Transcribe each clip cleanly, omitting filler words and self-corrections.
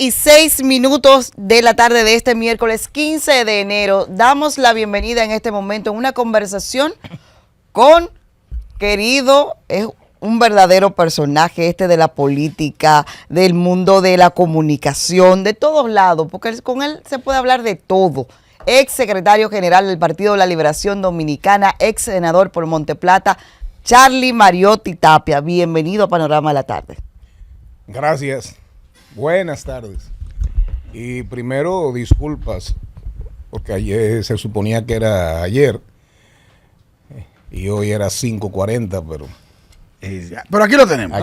2:06 de la tarde de este miércoles 15 de enero. Damos la bienvenida en este momento en una conversación con querido, es un verdadero personaje de la política, del mundo de la comunicación, de todos lados, porque con él se puede hablar de todo. Ex secretario general del Partido de la Liberación Dominicana, ex senador por Monteplata, Charlie Mariotti Tapia. Bienvenido a Panorama de la Tarde. Gracias. Buenas tardes. Y primero, disculpas, porque ayer se suponía que era ayer y hoy era 5:40, pero aquí lo tenemos.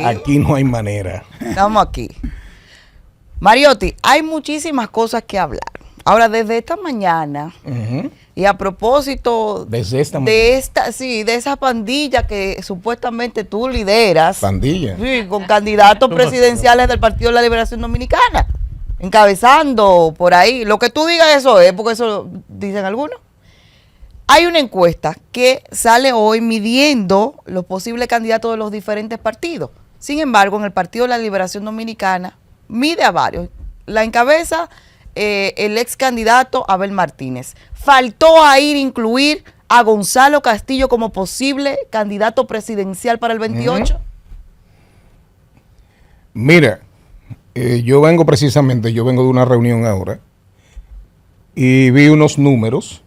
Aquí no hay manera. Estamos aquí. Mariotti, hay muchísimas cosas que hablar. Ahora, desde esta mañana, y a propósito de esa pandilla que supuestamente tú lideras. Pandilla. Sí, con candidatos presidenciales del Partido de la Liberación Dominicana, encabezando por ahí. Lo que tú digas eso es, porque eso dicen algunos. Hay una encuesta que sale hoy midiendo los posibles candidatos de los diferentes partidos. Sin embargo, en el Partido de la Liberación Dominicana mide a varios. La encabeza el ex candidato Abel Martínez. Faltó a incluir a Gonzalo Castillo como posible candidato presidencial para el 28. Mira, yo vengo de una reunión ahora y vi unos números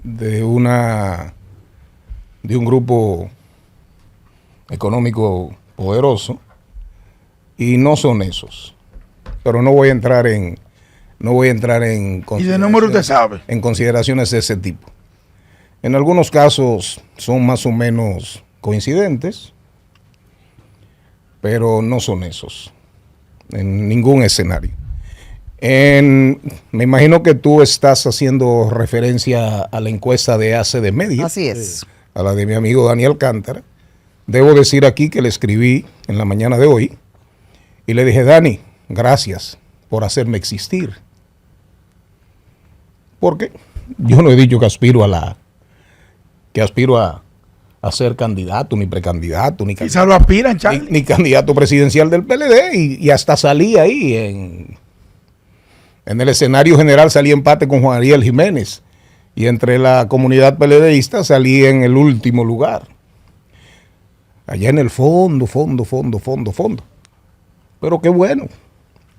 de un grupo económico poderoso y no son esos. Pero no voy a entrar en ¿Y de número usted sabe? En consideraciones de ese tipo. En algunos casos son más o menos coincidentes, pero no son esos en ningún escenario. Me imagino que tú estás haciendo referencia a la encuesta de ACD Media. Así es. A la de mi amigo Daniel Alcántara. Debo decir aquí que le escribí en la mañana de hoy y le dije: Dani, gracias por hacerme existir. Porque yo no he dicho que aspiro a ser candidato, ni precandidato, ni quizá lo aspiran, Charlie. Ni candidato presidencial del PLD, y hasta salí ahí en el escenario general, salí empate con Juan Ariel Jiménez, y entre la comunidad PLDista salí en el último lugar. Allá en el fondo. Pero qué bueno.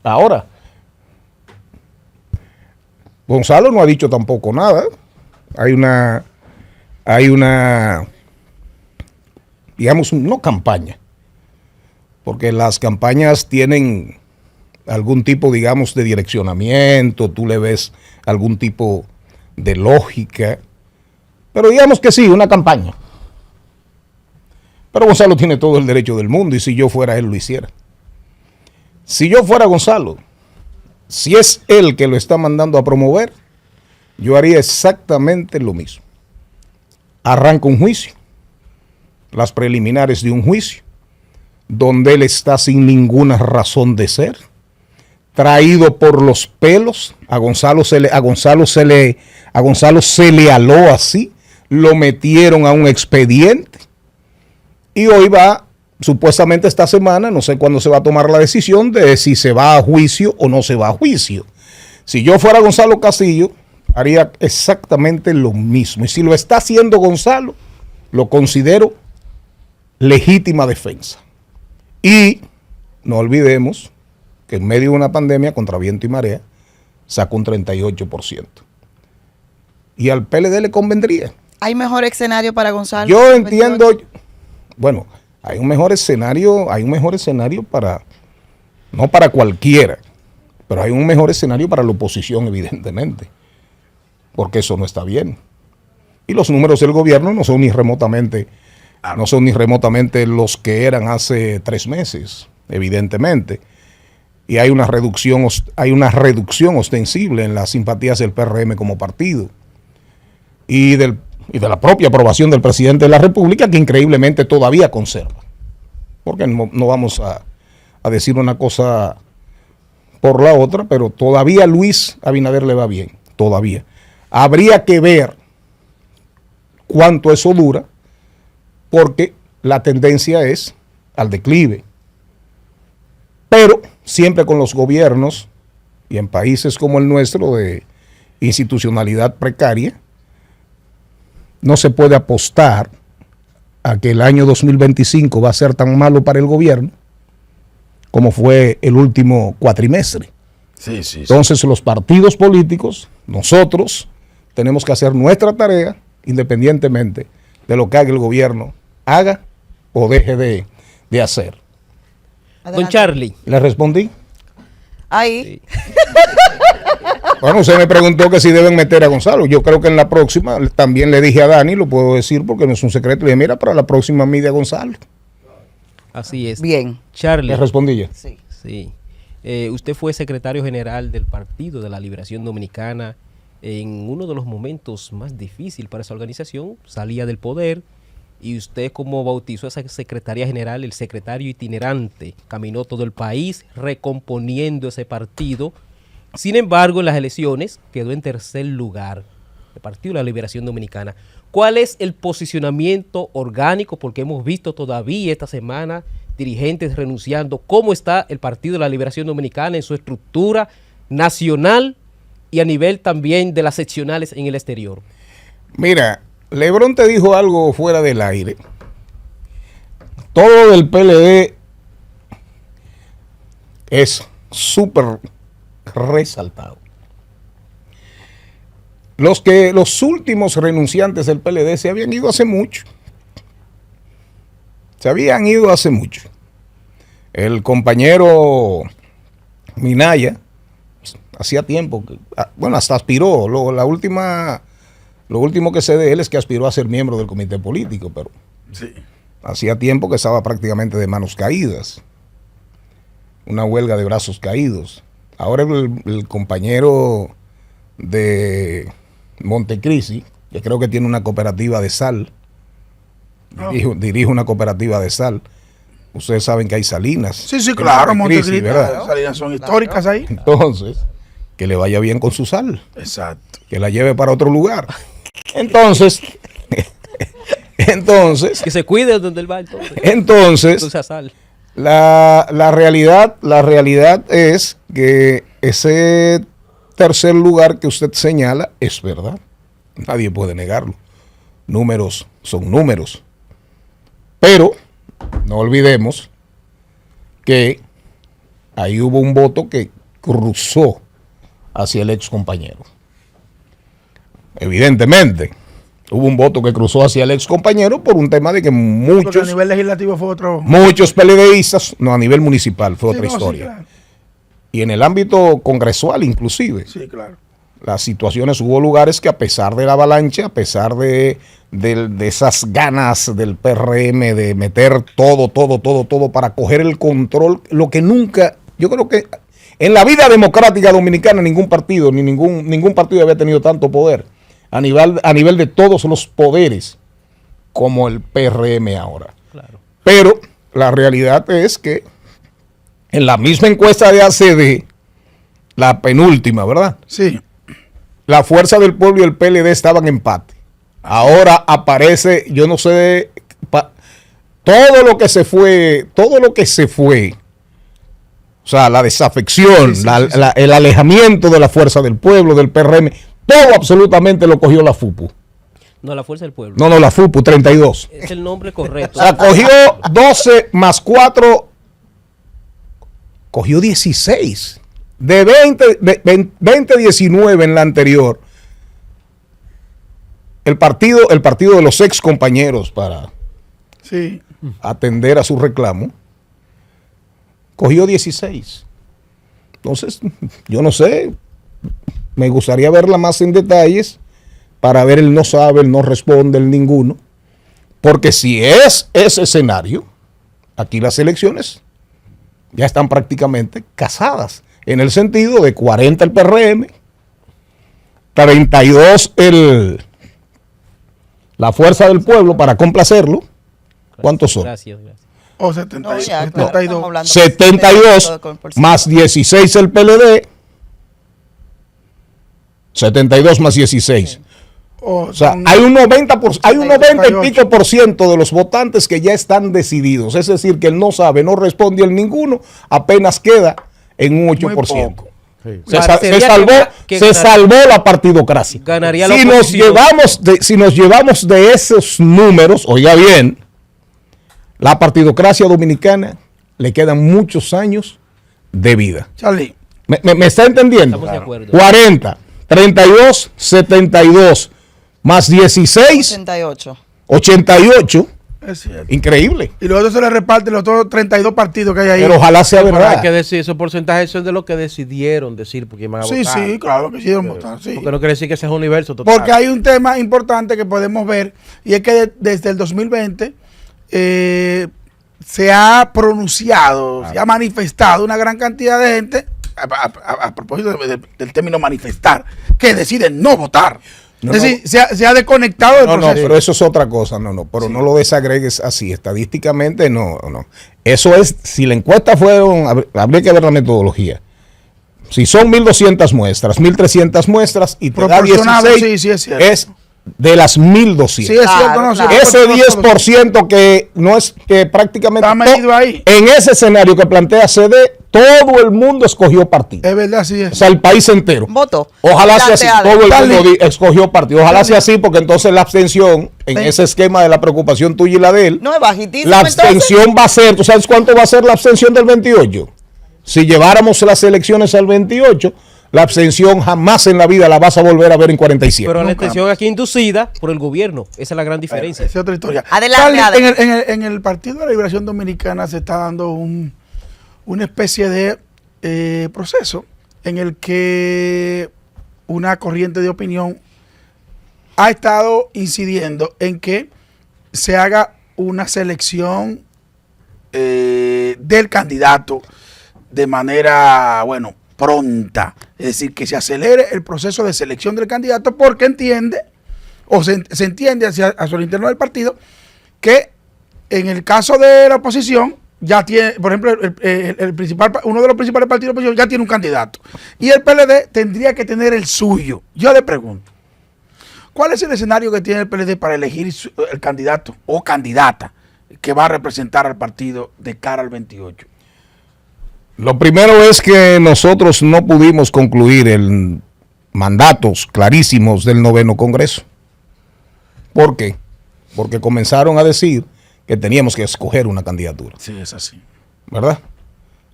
Ahora, Gonzalo no ha dicho tampoco nada. Hay una, digamos, no campaña, porque las campañas tienen algún tipo, digamos, de direccionamiento, tú le ves algún tipo de lógica, pero digamos que sí, una campaña. Pero Gonzalo tiene todo el derecho del mundo, y si yo fuera él lo hiciera. Si yo fuera Gonzalo, si es él que lo está mandando a promover, yo haría exactamente lo mismo. Arranca un juicio, las preliminares de un juicio, donde él está sin ninguna razón de ser, traído por los pelos. A Gonzalo se le aló así, lo metieron a un expediente y hoy va. Supuestamente esta semana, no sé cuándo se va a tomar la decisión de si se va a juicio o no se va a juicio. Si yo fuera Gonzalo Castillo, haría exactamente lo mismo. Y si lo está haciendo Gonzalo, lo considero legítima defensa. Y no olvidemos que en medio de una pandemia, contra viento y marea, sacó un 38%. Y al PLD le convendría. ¿Hay mejor escenario para Gonzalo? Yo entiendo, bueno, hay un mejor escenario para, no para cualquiera, pero hay un mejor escenario para la oposición, evidentemente, porque eso no está bien. Y los números del gobierno no son ni remotamente los que eran hace 3 meses, evidentemente. Y hay una reducción ostensible en las simpatías del PRM como partido. Y de la propia aprobación del presidente de la República, que increíblemente todavía conserva. Porque no vamos a decir una cosa por la otra, pero todavía Luis Abinader le va bien, todavía. Habría que ver cuánto eso dura, porque la tendencia es al declive. Pero siempre con los gobiernos y en países como el nuestro de institucionalidad precaria, no se puede apostar a que el año 2025 va a ser tan malo para el gobierno como fue el último cuatrimestre. Sí, sí, Entonces los partidos políticos, nosotros, tenemos que hacer nuestra tarea independientemente de lo que haga el gobierno, haga o deje de hacer. Adelante. Don Charlie. ¿Le respondí? Ahí. Sí. Bueno, usted me preguntó que si deben meter a Gonzalo. Yo creo que en la próxima, también le dije a Dani, lo puedo decir porque no es un secreto, le dije, mira, para la próxima mide a Gonzalo. Así es. Bien. Charlie. ¿Le respondí ya? Sí. Sí. Usted fue secretario general del Partido de la Liberación Dominicana en uno de los momentos más difíciles para esa organización. Salía del poder y usted, como bautizó esa secretaría general, el secretario itinerante, caminó todo el país recomponiendo ese partido. Sin embargo, en las elecciones quedó en tercer lugar el Partido de la Liberación Dominicana. ¿Cuál es el posicionamiento orgánico? Porque hemos visto todavía esta semana dirigentes renunciando. ¿Cómo está el Partido de la Liberación Dominicana en su estructura nacional y a nivel también de las seccionales en el exterior? Mira, Lebrón te dijo algo fuera del aire. Todo el PLD es súper resaltado. Los últimos renunciantes del PLD se habían ido hace mucho. Se habían ido hace mucho. El compañero Minaya, hacía tiempo, bueno, hasta aspiró. Lo último que sé de él es que aspiró a ser miembro del comité político, pero sí. Hacía tiempo que estaba prácticamente de manos caídas. Una huelga de brazos caídos. Ahora el compañero de Montecristi, que creo que tiene una cooperativa de sal, dirige una cooperativa de sal. Ustedes saben que hay salinas. Sí, sí, claro, Montecristi. ¿verdad? Salinas son históricas ahí. Entonces, que le vaya bien con su sal. Exacto. Que la lleve para otro lugar. Entonces, Que se cuide donde él va entonces a sal. la realidad es que ese tercer lugar que usted señala es verdad. Nadie puede negarlo. Números son números. Pero no olvidemos que ahí hubo un voto que cruzó hacia el ex compañero. Evidentemente, hubo un voto que cruzó hacia el ex compañero por un tema de que Porque a nivel legislativo fue otro. muchos PLDistas, no, a nivel municipal fue otra Sí, no, historia. Sí, claro. Y en el ámbito congresual inclusive, Sí, claro. las situaciones, hubo lugares que a pesar de la avalancha, a pesar de esas ganas del PRM de meter todo para coger el control, lo que nunca, yo creo que en la vida democrática dominicana ningún partido, ni ningún partido había tenido tanto poder a nivel de todos los poderes como el PRM ahora. Claro. Pero la realidad es que en la misma encuesta de ACD, la penúltima, ¿verdad? Sí. La Fuerza del Pueblo y el PLD estaban en empate. Ahora aparece, yo no sé, todo lo que se fue, o sea, la desafección, Sí. el alejamiento de la Fuerza del Pueblo, del PRM, todo absolutamente lo cogió la FUPU. No, la Fuerza del Pueblo. No, la FUPU, 32. Es el nombre correcto. O sea, cogió 12 más 4, cogió 16. De 20-19 en la anterior, el partido de los ex compañeros para Sí. atender a su reclamo, cogió 16. Entonces, yo no sé, me gustaría verla más en detalles para ver el no sabe, el no responde, el ninguno. Porque si es ese escenario, aquí las elecciones ya están prácticamente casadas. En el sentido de 40 el PRM, 32 la Fuerza del Pueblo para complacerlo. ¿Cuántos son? Gracias. O 70, No, ya, 72. estamos hablando 72 más 16 el PLD. 72 más 16. O sea, hay un 90 y pico por ciento de los votantes que ya están decididos. Es decir, que él no sabe, no responde a ninguno, apenas queda en un 8%. Sí. Se salvó la partidocracia. Ganaría la Si nos llevamos de esos números, oiga bien, la partidocracia dominicana le quedan muchos años de vida. Charlie, ¿Me está entendiendo? Estamos de acuerdo. 40, 32, 72, más 16, 88. 88. es cierto. Increíble. Y luego se le reparten los otros 32 partidos que hay ahí. Pero ojalá sea Pero hay verdad. que decir, esos porcentajes son de lo que decidieron decir porque iban a Sí, votar. sí, claro que sí, votar, sí. Porque no quiere decir que ese es un universo total. Porque hay un tema importante que podemos ver y es que desde el 2020 se ha pronunciado, se ha manifestado una gran cantidad de gente, a propósito del término manifestar, que deciden no votar. No, es decir, se ha desconectado del No, proceso. pero eso es otra cosa, pero no lo desagregues así, estadísticamente no. Eso es, si la encuesta habría que ver la metodología. Si son 1.200 muestras, 1.300 muestras y te da Proporcionado, 16, sí, es cierto. es de las 1.200. Sí, es cierto, no, Claro. sí, Ese no, 10% que no es que prácticamente está medido ahí. en ese escenario que plantea CD, todo el mundo escogió partido. Es verdad, sí O es. sea, el país entero. Voto. Ojalá sea así, Planteado. todo el mundo Dale. escogió partido. Ojalá sea así, porque entonces la abstención, en Sí. ese esquema de la preocupación tuya y la de él, No es bajitísimo. la entonces. abstención va a ser, ¿tú sabes cuánto va a ser la abstención del 28? Si lleváramos las elecciones al 28, la abstención jamás en la vida la vas a volver a ver en 47. Pero la Nunca extensión aquí inducida por el gobierno. Esa es la gran diferencia. Esa es otra historia. Adelante, Charlie, adelante. en el Partido de la Liberación Dominicana se está dando una especie de proceso en el que una corriente de opinión ha estado incidiendo en que se haga una selección del candidato de manera, bueno, pronta. Es decir, que se acelere el proceso de selección del candidato porque entiende, o se entiende hacia el interno del partido, que en el caso de la oposición, ya tiene, por ejemplo, uno de los principales partidos de oposición ya tiene un candidato. Y el PLD tendría que tener el suyo. Yo le pregunto, ¿cuál es el escenario que tiene el PLD para elegir el candidato o candidata que va a representar al partido de cara al 28? Lo primero es que nosotros no pudimos concluir el mandatos clarísimos del 9º Congreso. ¿Por qué? Porque comenzaron a decir que teníamos que escoger una candidatura, Sí, es así. ¿verdad?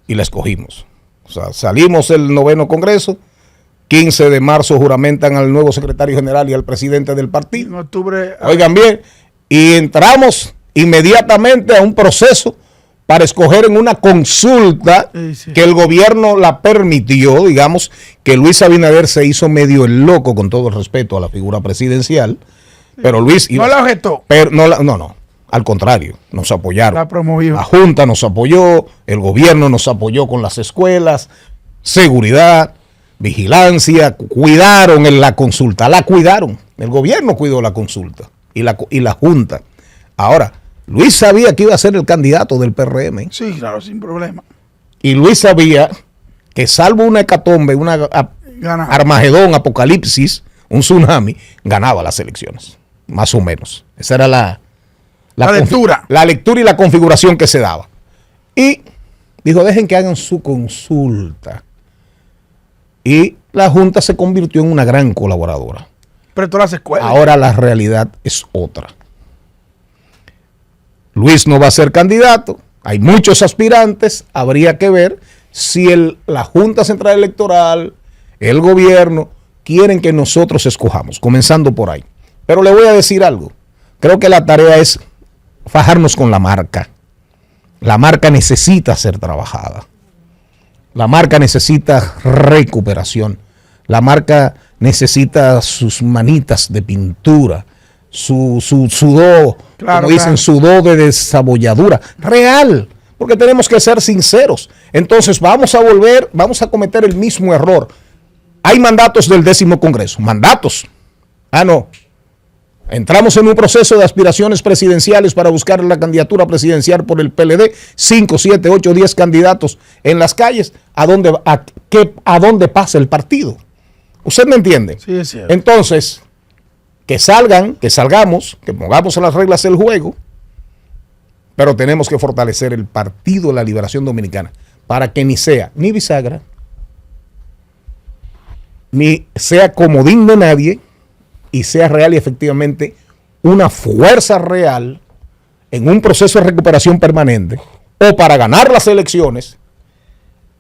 Y la escogimos. O sea, salimos el 9º Congreso, 15 de marzo juramentan al nuevo secretario general y al presidente del En partido. octubre. Oigan bien, y entramos inmediatamente a un proceso para escoger en una consulta Sí, sí. que el gobierno la permitió. Digamos que Luis Abinader se hizo medio el loco, con todo el respeto a la figura presidencial, pero Luis... No la objetó, pero no, al contrario, nos apoyaron. la promovió. La Junta nos apoyó, el gobierno nos apoyó con las escuelas, seguridad, vigilancia, cuidaron en la consulta, la cuidaron. El gobierno cuidó la consulta y la Junta. Ahora, Luis sabía que iba a ser el candidato del PRM Sí, claro, sin problema. y Luis sabía que salvo una hecatombe, Gana. Armagedón, apocalipsis, un tsunami, ganaba las elecciones, más o menos. Esa era la lectura. La lectura y la configuración que se daba. Y dijo, dejen que hagan su consulta. Y la Junta se convirtió en una gran colaboradora. Pero todas las escuelas. Ahora la realidad es otra. Luis no va a ser candidato. Hay muchos aspirantes. Habría que ver si la Junta Central Electoral, el gobierno, quieren que nosotros escojamos, comenzando por ahí. Pero le voy a decir algo. Creo que la tarea es fajarnos con la marca. La marca necesita ser trabajada. La marca necesita recuperación. La marca necesita sus manitas de pintura, su sudor, Claro, como dicen, claro. sudor de desabolladura. Real, porque tenemos que ser sinceros. Entonces vamos a cometer el mismo error. Hay mandatos del 10º Congreso, mandatos. No. Entramos en un proceso de aspiraciones presidenciales para buscar la candidatura presidencial por el PLD. 5, 7, 8, 10 candidatos en las calles. ¿A dónde pasa el partido? ¿Usted me entiende? Sí, es cierto. Entonces, que salgamos, que pongamos las reglas del juego, pero tenemos que fortalecer el Partido de la Liberación Dominicana para que ni sea ni bisagra, ni sea comodín de nadie, y sea real y efectivamente una fuerza real en un proceso de recuperación permanente, o para ganar las elecciones,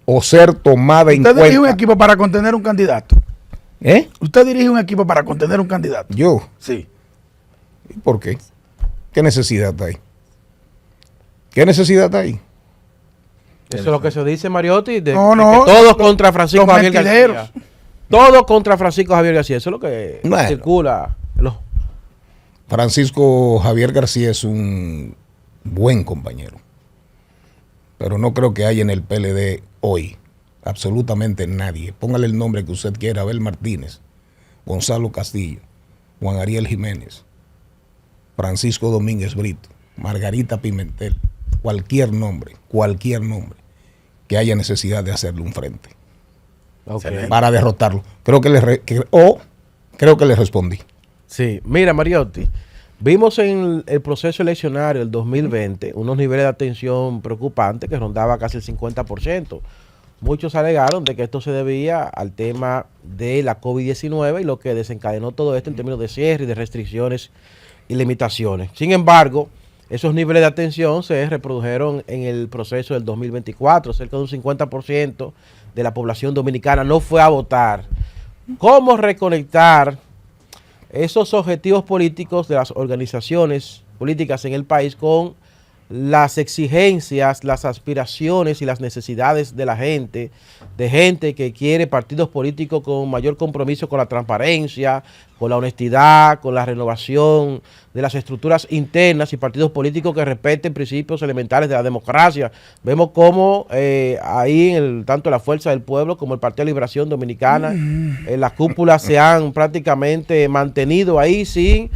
o ser tomada en ¿Usted dirige un cuenta. equipo para contener un candidato? ¿Eh? ¿Usted dirige un equipo para contener un candidato? Yo. Sí. ¿Y por qué? ¿Qué necesidad hay? ¿Qué necesidad hay? Eso es lo que se dice, Mariotti, de, No, de no, que todos contra Francisco los Javier mentideros. García. Todo contra Francisco Javier García. Eso es lo que Bueno. circula. Francisco Javier García es un buen compañero, pero no creo que haya en el PLD hoy absolutamente nadie. Póngale el nombre que usted quiera: Abel Martínez, Gonzalo Castillo, Juan Ariel Jiménez, Francisco Domínguez Brito, Margarita Pimentel, cualquier nombre que haya necesidad de hacerle un frente Ok. para derrotarlo. Creo que le respondí. Sí, mira, Mariotti, vimos en el proceso eleccionario del 2020 unos niveles de atención preocupantes que rondaba casi el 50%. Muchos alegaron de que esto se debía al tema de la COVID-19 y lo que desencadenó todo esto en términos de cierre y de restricciones y limitaciones. Sin embargo, esos niveles de atención se reprodujeron en el proceso del 2024. Cerca de un 50% de la población dominicana no fue a votar. ¿Cómo reconectar esos objetivos políticos de las organizaciones políticas en el país con las exigencias, las aspiraciones y las necesidades de la gente, de gente que quiere partidos políticos con mayor compromiso con la transparencia, con la honestidad, con la renovación de las estructuras internas, y partidos políticos que respeten principios elementales de la democracia? Vemos cómo ahí tanto la Fuerza del Pueblo como el Partido de Liberación Dominicana, las cúpulas se han prácticamente mantenido ahí sin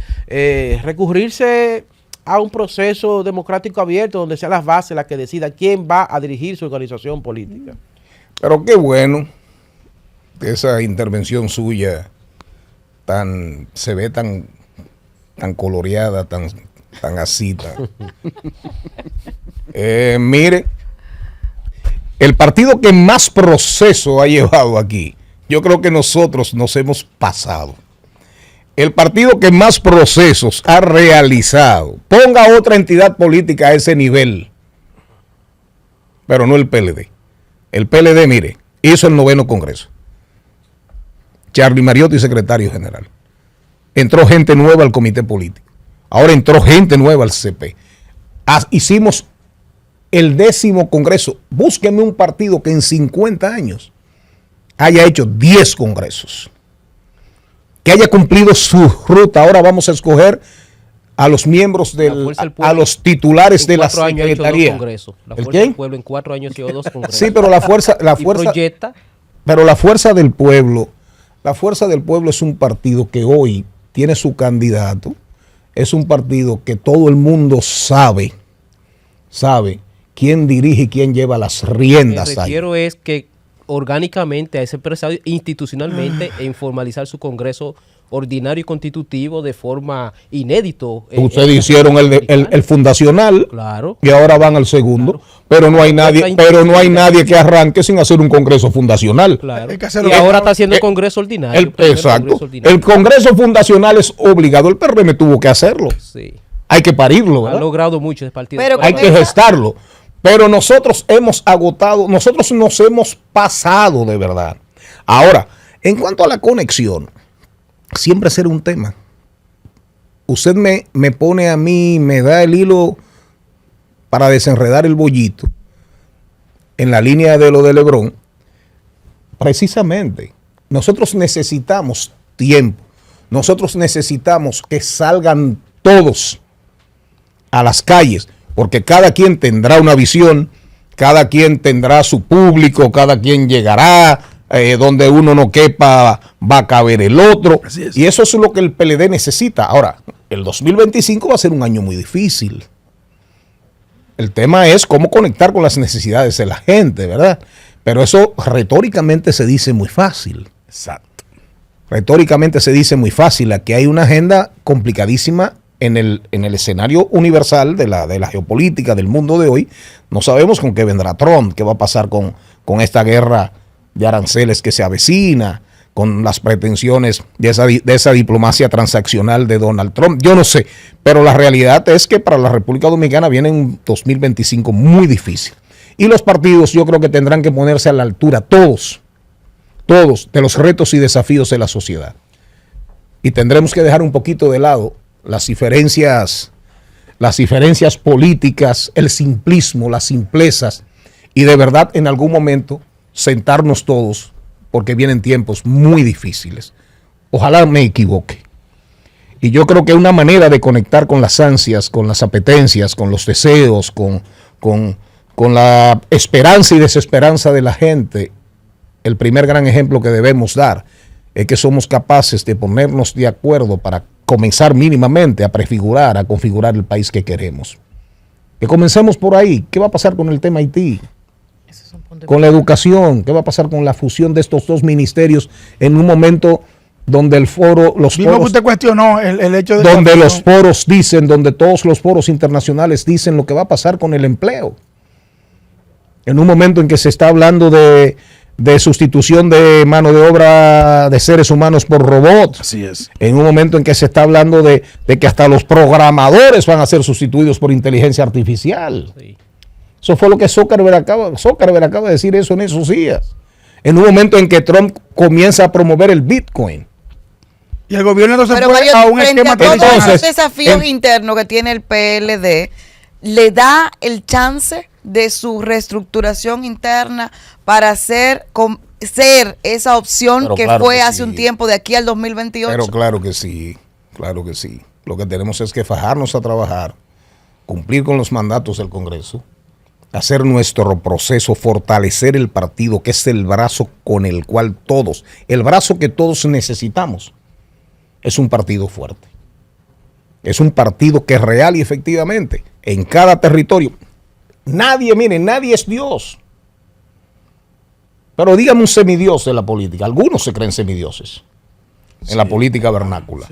recurrirse a un proceso democrático abierto donde sean las bases las que decidan quién va a dirigir su organización política. Pero qué bueno que esa intervención suya se ve tan coloreada, tan así. Mire, el partido que más proceso ha llevado aquí, yo creo que nosotros nos hemos pasado. El partido que más procesos ha realizado, ponga otra entidad política a ese nivel, pero no el PLD. El PLD, mire, hizo el 9º Congreso. Charlie Mariotti, secretario general. Entró gente nueva al comité político. Ahora entró gente nueva al CP. Hicimos el 10º Congreso. Búsquenme un partido que en 50 años haya hecho 10 congresos. Que haya cumplido su ruta. Ahora vamos a escoger a los miembros a los titulares de la secretaría. La ¿El Fuerza qué? del Pueblo en 4 años hizo 2 congresos. Sí, pero la fuerza proyecta. Pero la Fuerza del Pueblo es un partido que hoy tiene su candidato. Es un partido que todo el mundo sabe quién dirige y quién lleva las riendas. Me refiero es que orgánicamente a ese empresario, institucionalmente, en formalizar su congreso ordinario y constitutivo de forma inédito. Ustedes hicieron el fundacional, claro, y ahora van al segundo, claro. pero no hay nadie que arranque sin hacer un congreso fundacional. Claro. Hay que hacerlo. Y ahora está haciendo el congreso ordinario. Exacto. El congreso fundacional es obligado. El PRM tuvo que hacerlo. Sí. Hay que parirlo, Ha ¿verdad? logrado mucho ese partido. Pero Hay con que esa- gestarlo. Pero nosotros hemos agotado, nosotros nos hemos pasado de verdad. Ahora, en cuanto a la conexión, siempre será un tema. Usted me pone a mí, me da el hilo para desenredar el bollito en la línea de lo de Lebrón. Precisamente, nosotros necesitamos tiempo. Nosotros necesitamos que salgan todos a las calles, porque cada quien tendrá una visión, cada quien tendrá su público, cada quien llegará, donde uno no quepa va a caber el otro. Así es. Y eso es lo que el PLD necesita. Ahora, el 2025 va a ser un año muy difícil. El tema es cómo conectar con las necesidades de la gente, ¿verdad? Pero eso retóricamente se dice muy fácil. Exacto. Retóricamente se dice muy fácil, aquí hay una agenda complicadísima en el escenario universal de la geopolítica del mundo de hoy. No sabemos con qué vendrá Trump, qué va a pasar con esta guerra de aranceles que se avecina, con las pretensiones de esa diplomacia transaccional de Donald Trump. Yo no sé, pero la realidad es que para la República Dominicana viene un 2025 muy difícil. Y los partidos yo creo que tendrán que ponerse a la altura, todos, de los retos y desafíos de la sociedad. Y tendremos que dejar un poquito de lado las diferencias políticas, el simplismo, las simplezas, y de verdad en algún momento sentarnos todos, porque vienen tiempos muy difíciles. Ojalá me equivoque. Y yo creo que una manera de conectar con las ansias, con las apetencias, con los deseos, con la esperanza y desesperanza de la gente, el primer gran ejemplo que debemos dar es que somos capaces de ponernos de acuerdo para comenzar mínimamente a prefigurar, a configurar el país que queremos. Que comencemos por ahí. ¿Qué va a pasar con el tema Haití? Con la educación, ¿qué va a pasar con la fusión de estos dos ministerios en un momento donde el foro, los Vimos que foros, usted cuestionó el hecho de donde la los fusión. foros dicen, donde todos los foros internacionales dicen lo que va a pasar con el empleo? En un momento en que se está hablando de sustitución de mano de obra de seres humanos por robots. Así es. En un momento en que se está hablando de que hasta los programadores van a ser sustituidos por inteligencia artificial. Sí. Eso fue lo que Zuckerberg acaba de decir eso en esos días. En un momento en que Trump comienza a promover el Bitcoin. Y el gobierno entonces Pero fue Mario, a un frente esquema a todos Entonces, los desafíos internos que tiene el PLD, ¿le da el chance de su reestructuración interna para ser esa opción Pero que claro fue que hace sí. un tiempo de aquí al 2028? Pero claro que sí. Lo que tenemos es que fajarnos a trabajar, cumplir con los mandatos del Congreso, hacer nuestro proceso, fortalecer el partido, que es el brazo con el cual todos, el brazo que todos necesitamos, es un partido fuerte. Es un partido que es real y efectivamente en cada territorio. Nadie es Dios. Pero dígame un semidios de la política. Algunos se creen semidioses en la política vernácula.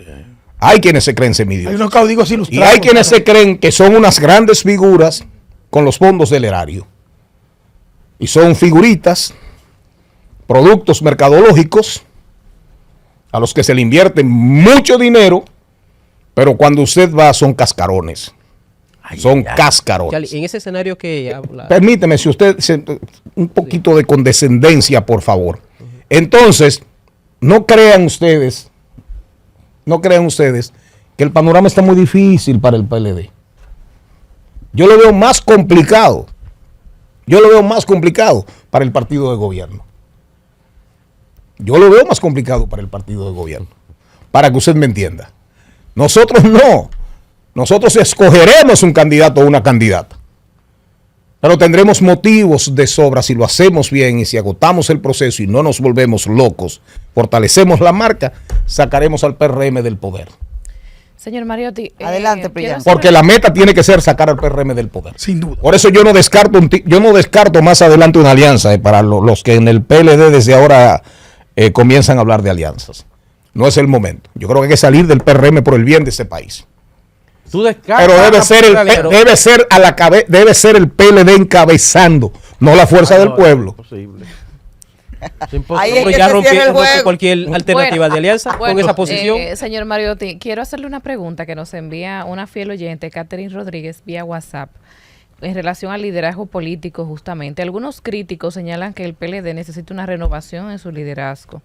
Hay quienes se creen Hay semidioses. unos caudigos Y ilustrados. hay quienes se creen que son unas grandes figuras con los fondos del erario. Y son figuritas, productos mercadológicos a los que se le invierte mucho dinero, pero cuando usted va son cascarones. Son cáscarones. Charlie, en ese escenario que habla, Permíteme, si usted, un poquito de condescendencia, por favor. Entonces, no crean ustedes que el panorama está muy difícil para el PLD. Yo lo veo más complicado. Para el partido de gobierno. Para que usted me entienda. Nosotros no. Nosotros escogeremos un candidato o una candidata. Pero tendremos motivos de sobra si lo hacemos bien y si agotamos el proceso y no nos volvemos locos, fortalecemos la marca, sacaremos al PRM del poder. Señor Mariotti, Adelante, Priyanka. Porque la meta tiene que ser sacar al PRM del poder. Sin duda. Por eso yo no descarto más adelante una alianza para los que en el PLD desde ahora comienzan a hablar de alianzas. No es el momento. Yo creo que hay que salir del PRM por el bien de este país. Tú descartas Pero debe ser el PLD encabezando, no la fuerza del pueblo. Imposible. Ahí es pero que ya se cierra el rompe juego. cualquier alternativa de alianza con esa posición. Señor Mariotti, quiero hacerle una pregunta que nos envía una fiel oyente, Catherine Rodríguez, vía WhatsApp, en relación al liderazgo político justamente. Algunos críticos señalan que el PLD necesita una renovación en su liderazgo.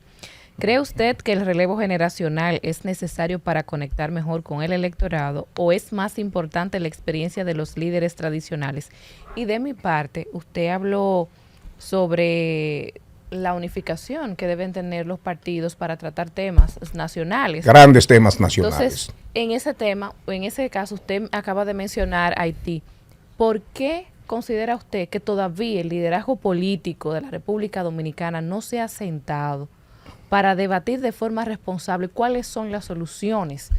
¿Cree usted que el relevo generacional es necesario para conectar mejor con el electorado o es más importante la experiencia de los líderes tradicionales? Y de mi parte, usted habló sobre la unificación que deben tener los partidos para tratar temas nacionales. Grandes temas nacionales. Entonces, en ese tema, o en ese caso, usted acaba de mencionar Haití. ¿Por qué considera usted que todavía el liderazgo político de la República Dominicana no se ha sentado para debatir de forma responsable cuáles son las soluciones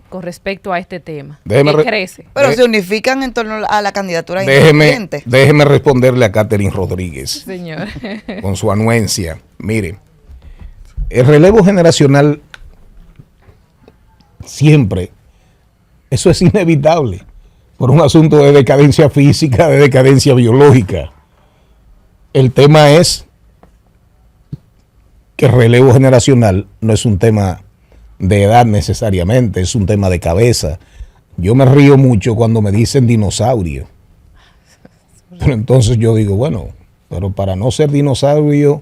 con respecto a este tema? Déjeme ¿Qué crece? Pero se unifican en torno a la candidatura independiente. déjeme responderle a Catherine Rodríguez Señor. con su anuencia. Mire, el relevo generacional siempre, eso es inevitable por un asunto de decadencia física, de decadencia biológica. El tema es que el relevo generacional no es un tema de edad necesariamente, es un tema de cabeza. Yo me río mucho cuando me dicen dinosaurio. Pero entonces yo digo, bueno, pero para no ser dinosaurio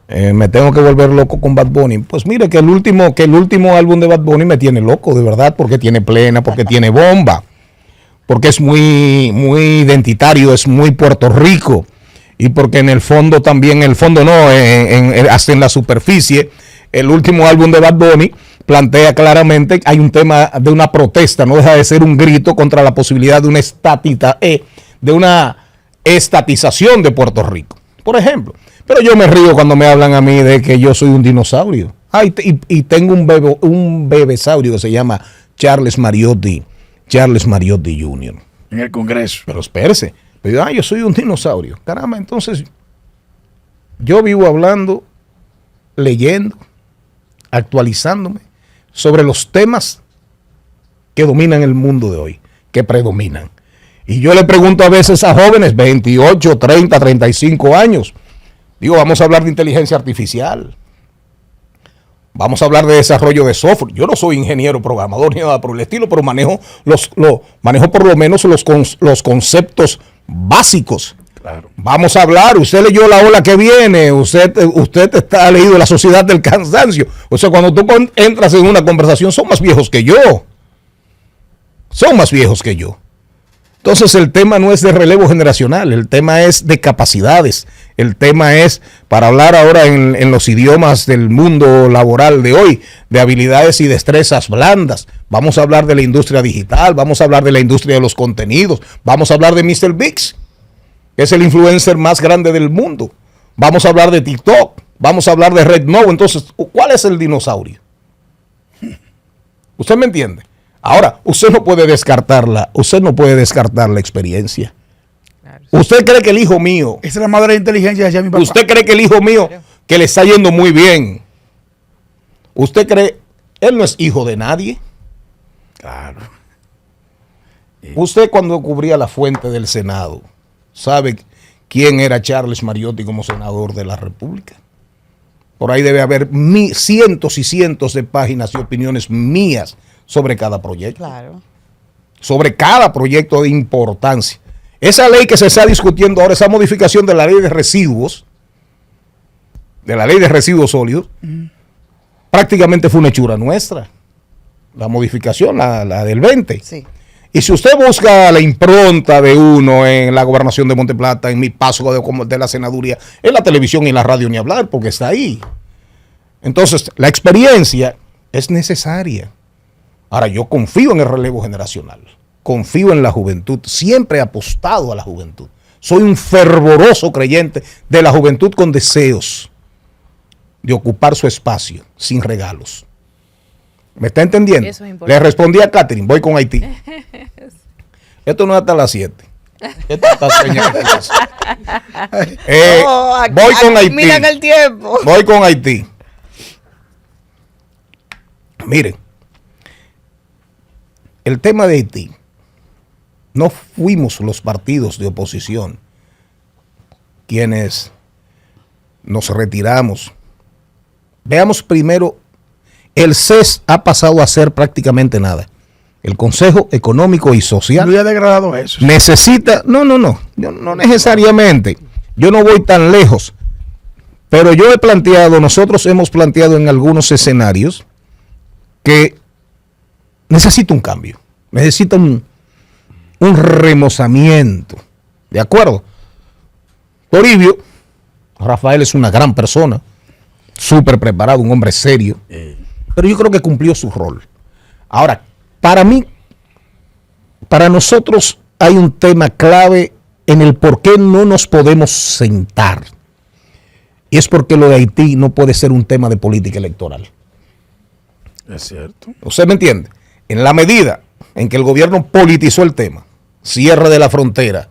me tengo que volver loco con Bad Bunny. Pues mire que el último álbum de Bad Bunny me tiene loco, de verdad, porque tiene plena, porque tiene bomba, porque es muy, muy identitario, es muy Puerto Rico, y porque en el fondo también, hasta en la superficie, el último álbum de Bad Bunny plantea claramente, hay un tema de una protesta, no deja de ser un grito contra la posibilidad de una estatización de Puerto Rico, por ejemplo. Pero yo me río cuando me hablan a mí de que yo soy un dinosaurio. Y tengo un bebesaurio que se llama Charles Mariotti Jr. En el Congreso. Pero espérese, pero yo soy un dinosaurio. Caramba, entonces yo vivo hablando, leyendo, actualizándome sobre los temas que dominan el mundo de hoy, que predominan. Y yo le pregunto a veces a jóvenes, 28, 30, 35 años, digo, vamos a hablar de inteligencia artificial, vamos a hablar de desarrollo de software. Yo no soy ingeniero programador ni nada por el estilo, pero manejo por lo menos los conceptos básicos. Claro. Vamos a hablar, usted leyó La Ola que Viene, usted ha leído La Sociedad del Cansancio. O sea, cuando tú entras en una conversación, son más viejos que yo. Entonces el tema no es de relevo generacional, el tema es de capacidades, el tema es, para hablar ahora en los idiomas del mundo laboral de hoy, de habilidades y destrezas blandas. Vamos a hablar de la industria digital, vamos a hablar de la industria de los contenidos, vamos a hablar de Mr. Biggs, que es el influencer más grande del mundo. Vamos a hablar de TikTok, vamos a hablar de Red Now. Entonces, ¿cuál es el dinosaurio? ¿Usted me entiende? Ahora, usted no puede descartar la experiencia. Claro. ¿Usted cree que el hijo mío... Esa es la madre de inteligencia, decía mi papá. ¿Usted cree que el hijo mío, que le está yendo muy bien, usted cree, él no es hijo de nadie? Claro. Usted cuando cubría la fuente del Senado, ¿sabe quién era Charles Mariotti como senador de la República? Por ahí debe haber cientos y cientos de páginas y opiniones mías sobre cada proyecto. Claro. Sobre cada proyecto de importancia. Esa ley que se está discutiendo ahora, esa modificación de la ley de residuos, sólidos, prácticamente fue una hechura nuestra. La modificación, la del 20. Sí. Y si usted busca la impronta de uno en la gobernación de Monteplata, en mi paso de la senaduría, en la televisión y en la radio ni hablar, porque está ahí. Entonces, la experiencia es necesaria. Ahora, yo confío en el relevo generacional, confío en la juventud, siempre he apostado a la juventud. Soy un fervoroso creyente de la juventud con deseos de ocupar su espacio sin regalos. ¿Me está entendiendo? Eso es importante. Le respondí a Catherine, voy con Haití. Esto no es hasta las 7. Esto está voy con Haití. Miran el tiempo. Voy con Haití. Miren, el tema de Haití, no fuimos los partidos de oposición quienes nos retiramos. Veamos primero, el CES ha pasado a ser prácticamente nada. El Consejo Económico y Social no ha degradado eso. Necesita, no necesariamente. Yo no voy tan lejos, pero nosotros hemos planteado en algunos escenarios que necesita un cambio, necesita un remozamiento. ¿De acuerdo? Toribio, Rafael es una gran persona, súper preparado, un hombre serio, pero yo creo que cumplió su rol. Ahora, para nosotros hay un tema clave en el por qué no nos podemos sentar. Y es porque lo de Haití no puede ser un tema de política electoral. Es cierto. ¿Usted me entiende? En la medida en que el gobierno politizó el tema, cierre de la frontera,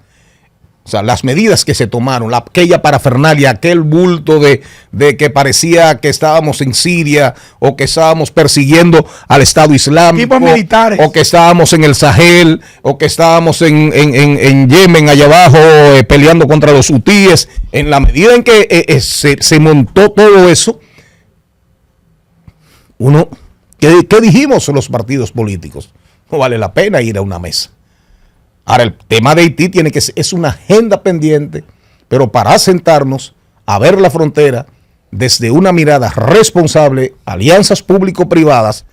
O sea, las medidas que se tomaron, aquella parafernalia, aquel bulto de que parecía que estábamos en Siria o que estábamos persiguiendo al Estado Islámico, Equipos militares, o que estábamos en el Sahel, o que estábamos en Yemen, allá abajo, peleando contra los hutíes. En la medida en que se montó todo eso, ¿qué dijimos los partidos políticos? No vale la pena ir a una mesa. Ahora, el tema de Haití es una agenda pendiente, pero para sentarnos a ver la frontera desde una mirada responsable, alianzas público-privadas.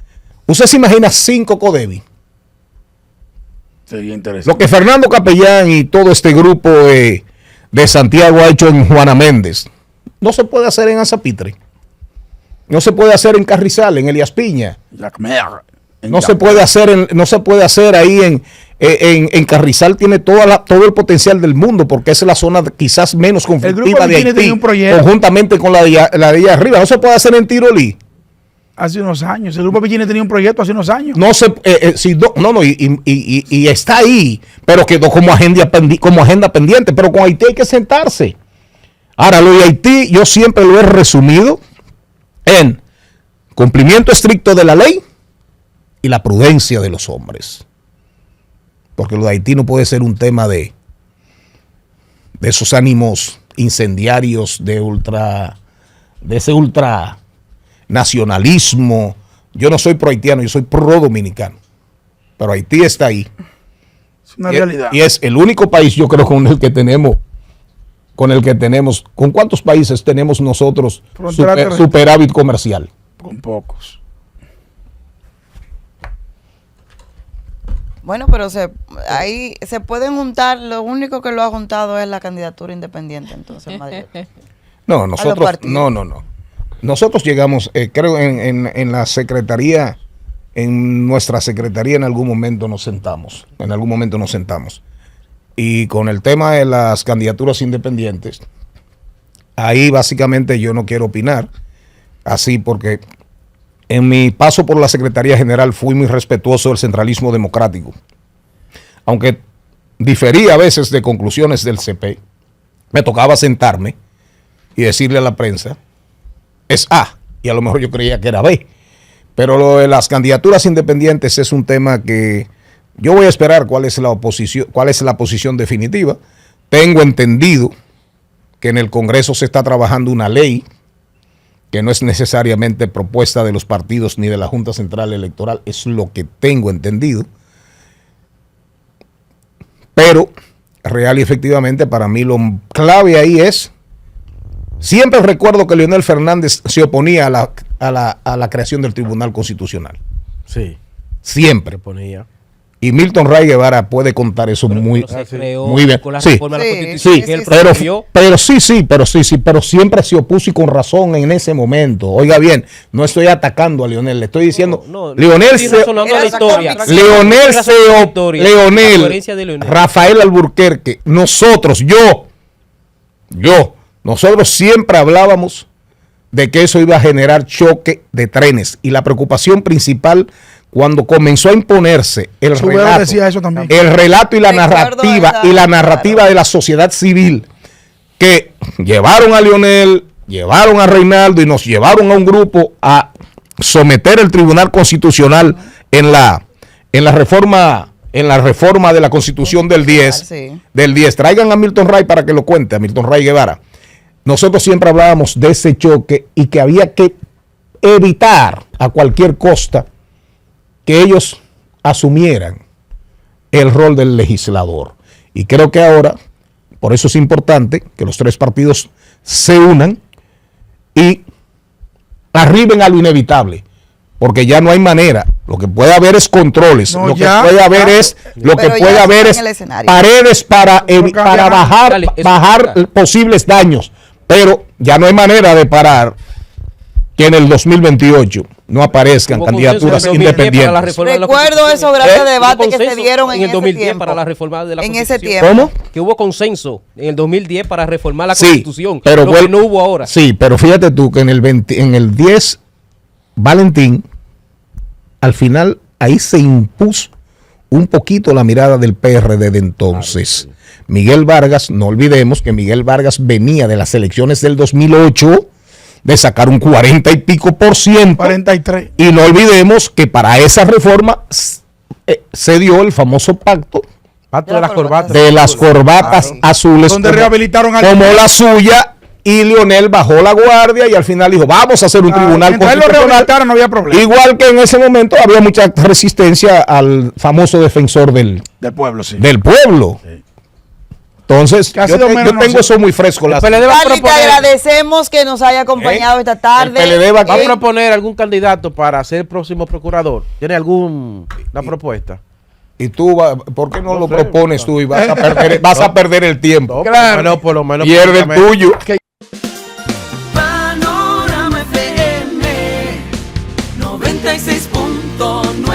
¿Usted se imagina 5 CODEVI? Sería interesante. Lo que Fernando Capellán y todo este grupo de Santiago ha hecho en Juana Méndez, no se puede hacer en Azapitre. No se puede hacer en Carrizal, en Elías Piña. No se puede hacer ahí en Carrizal. Tiene todo el potencial del mundo porque es la zona quizás menos conflictiva de Haití, conjuntamente con la de allá arriba. No se puede hacer en Tirolí. Hace unos años. El Grupo Pichines tenía un proyecto hace unos años. Y está ahí, pero quedó como agenda pendiente. Pero con Haití hay que sentarse. Ahora, lo de Haití yo siempre lo he resumido en cumplimiento estricto de la ley y la prudencia de los hombres. Porque lo de Haití no puede ser un tema de esos ánimos incendiarios de ese ultra nacionalismo. Yo no soy pro haitiano, yo soy pro dominicano. Pero Haití está ahí. Es una realidad. Y es el único país, yo creo, con el que tenemos, ¿con cuántos países tenemos nosotros superávit comercial? Con pocos. Bueno, pero ahí se pueden juntar, lo único que lo ha juntado es la candidatura independiente, entonces, Madrid. No, nosotros, no. Nosotros llegamos, creo, en la secretaría, en nuestra secretaría en algún momento nos sentamos. Y con el tema de las candidaturas independientes, ahí básicamente yo no quiero opinar, así porque en mi paso por la Secretaría General fui muy respetuoso del centralismo democrático. Aunque difería a veces de conclusiones del CP, me tocaba sentarme y decirle a la prensa, es A, y a lo mejor yo creía que era B. Pero lo de las candidaturas independientes es un tema que yo voy a esperar cuál es la posición definitiva. Tengo entendido que en el Congreso se está trabajando una ley que no es necesariamente propuesta de los partidos ni de la Junta Central Electoral, es lo que tengo entendido. Pero real y efectivamente para mí lo clave ahí es, siempre recuerdo que Leonel Fernández se oponía a la creación del Tribunal Constitucional. Sí. Siempre. Ponía. Y Milton Ray Guevara puede contar eso muy bien. Con la sí, reforma de la Constitución sí, que él pero promovió. pero siempre se opuso y con razón en ese momento. Oiga bien, no estoy atacando a Leonel, le estoy diciendo, Rafael Alburquerque, nosotros siempre hablábamos de que eso iba a generar choque de trenes y la preocupación principal cuando comenzó a imponerse el relato y la narrativa de la sociedad civil que llevaron a Leonel, llevaron a Reinaldo y nos llevaron a un grupo a someter el Tribunal Constitucional en la reforma de la Constitución del 10. Traigan a Milton Ray para que lo cuente, a Milton Ray Guevara. Nosotros siempre hablábamos de ese choque y que había que evitar a cualquier costa que ellos asumieran el rol del legislador. Y creo que ahora, por eso es importante que los tres partidos se unan y arriben a lo inevitable, porque ya no hay manera. Lo que puede haber es controles, lo que puede haber es paredes para bajar posibles daños, pero ya no hay manera de parar que en el 2028 no aparezcan candidaturas independientes. Recuerdo esos grandes debates que se dieron en el 2010 para la reforma de la Constitución. ¿Cómo? Que hubo consenso en el 2010 para reformar la Constitución, pero lo que no hubo ahora. Sí, pero fíjate tú que en el 10, Valentín, al final ahí se impuso un poquito la mirada del PRD de entonces. Miguel Vargas, no olvidemos que Miguel Vargas venía de las elecciones del 2008 de sacar un 40 y pico %. 43. Y no olvidemos que para esa reforma se dio el famoso pacto Pacto de las corbatas. de las corbatas azules, Donde rehabilitaron al como la suya, y Leonel bajó la guardia y al final dijo, vamos a hacer un tribunal Mientras él lo constitucional. rehabilitaron, no había problema. Igual que en ese momento había mucha resistencia al famoso defensor del Del pueblo, sí. pueblo. Entonces, Que ha yo, sido yo menos tengo nosotros. eso muy fresco. El Las- PLD va a Charlie, te proponer, agradecemos que nos haya acompañado esta tarde. el PLD va va a ¿Qué? proponer algún candidato para ser próximo procurador. ¿Tiene alguna propuesta? Y tú, ¿por qué no lo sé. propones tú y vas a perder el tiempo? Claro. Por lo menos Pierde el públicamente. tuyo. Panorama FM 96.9